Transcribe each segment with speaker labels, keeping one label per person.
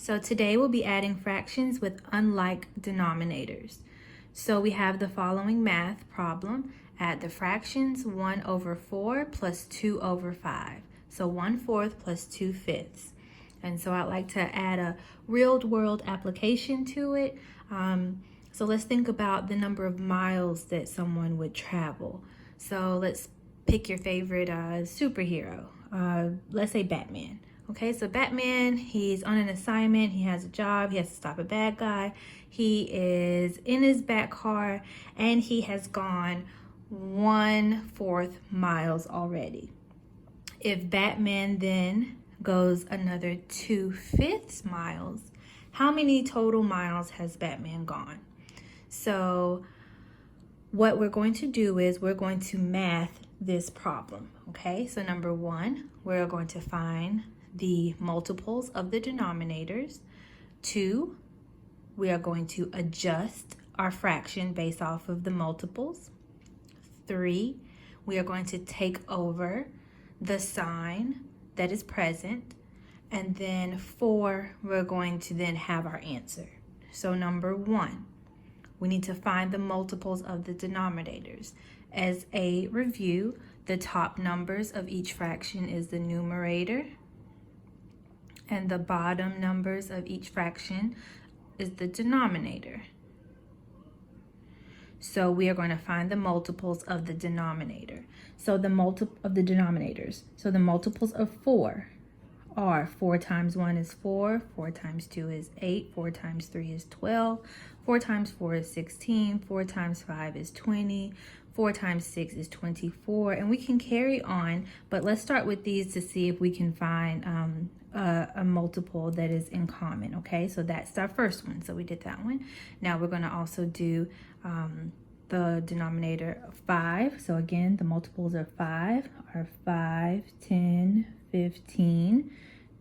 Speaker 1: So today we'll be adding fractions with unlike denominators. So we have the following math problem. Add the fractions 1 over 4 plus 2 over 5. So 1/4 plus 2/5. And so I'd like to add a real-world application to it. So let's think about the number of miles that someone would travel. So let's pick your favorite superhero. Let's say Batman. Okay, so Batman, he's on an assignment, he has a job, he has to stop a bad guy. He is in his back car and he has gone 1/4 miles already. If Batman then goes another 2/5 miles, how many total miles has Batman gone? So what we're going to do is we're going to math this problem, okay? So number one, we're going to find the multiples of the denominators. 2, we are going to adjust our fraction based off of the multiples. 3, we are going to take over the sign that is present. And then 4, we're going to then have our answer. So number 1, we need to find the multiples of the denominators. As a review, the top numbers of each fraction is the numerator, and the bottom numbers of each fraction is the denominator. So we are going to find the multiples of the denominator. So the multiple of the denominators. So the multiples of 4 are 4 times 1 is 4, 4 times 2 is 8, 4 times 3 is 12, 4 times 4 is 16, 4 times 5 is 20, 4 times 6 is 24, and we can carry on, but let's start with these to see if we can find a multiple that is in common, okay? So that's our first one, so we did that one. Now we're gonna also do the denominator of 5. So again, the multiples of 5 are 5, 10, 15,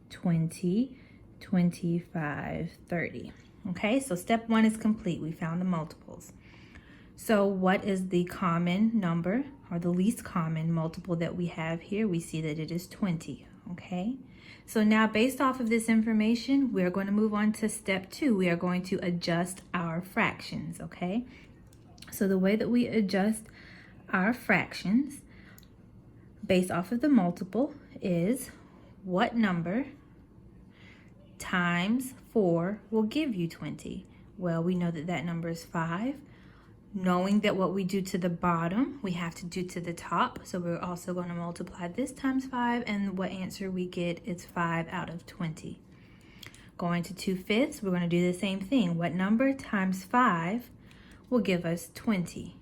Speaker 1: 20, 25, 30. Okay, so step 1 is complete. We found the multiples. So what is the common number or the least common multiple that we have here? We see that it is 20, okay? So now based off of this information, we're going to move on to step 2. We are going to adjust our fractions, okay? So the way that we adjust our fractions based off of the multiple is what number times 4 will give you 20? Well, we know that that number is 5. Knowing that what we do to the bottom, we have to do to the top. So we're also going to multiply this times 5, and what answer we get is 5 out of 20. Going to 2/5, we're going to do the same thing. What number times 5 will give us 20?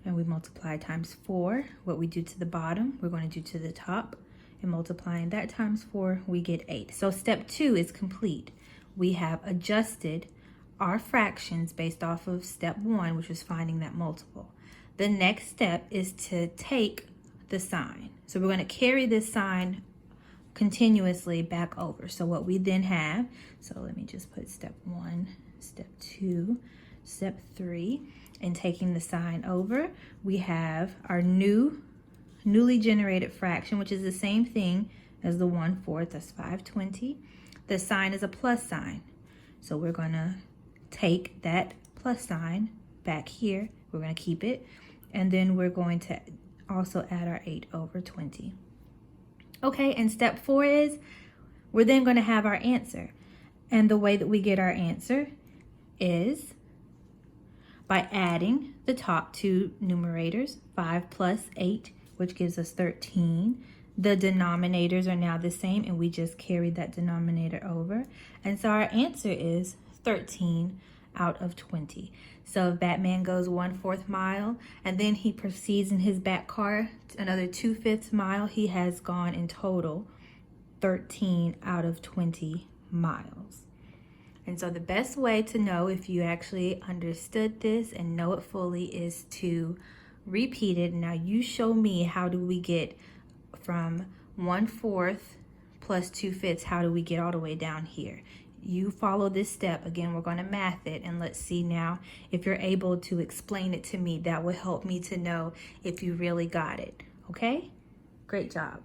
Speaker 1: And we multiply times 4. What we do to the bottom, we're going to do to the top. And multiplying that times 4, we get 8. So step 2 is complete. We have adjusted our fractions based off of step 1, which was finding that multiple. The next step is to take the sign. So we're going to carry this sign continuously back over. So what we then have, so let me just put step 1, step 2, step 3, and taking the sign over, we have our newly generated fraction, which is the same thing as the 1/4, that's 520. The sign is a plus sign. So we're going to take that plus sign back here. We're going to keep it. And then we're going to also add our 8 over 20. Okay, and step 4 is we're then going to have our answer. And the way that we get our answer is by adding the top two numerators, 5 plus 8, which gives us 13. The denominators are now the same, and we just carried that denominator over. And so our answer is 13 out of 20. So if Batman goes 1/4 mile, and then he proceeds in his back car another 2/5 mile, he has gone in total 13 out of 20 miles. And so the best way to know if you actually understood this and know it fully is to repeat it. Now you show me, how do we get from 1/4 plus 2/5, how do we get all the way down here? You follow this step. Again, we're going to math it, and let's see now if you're able to explain it to me. That will help me to know if you really got it. Okay? Great job.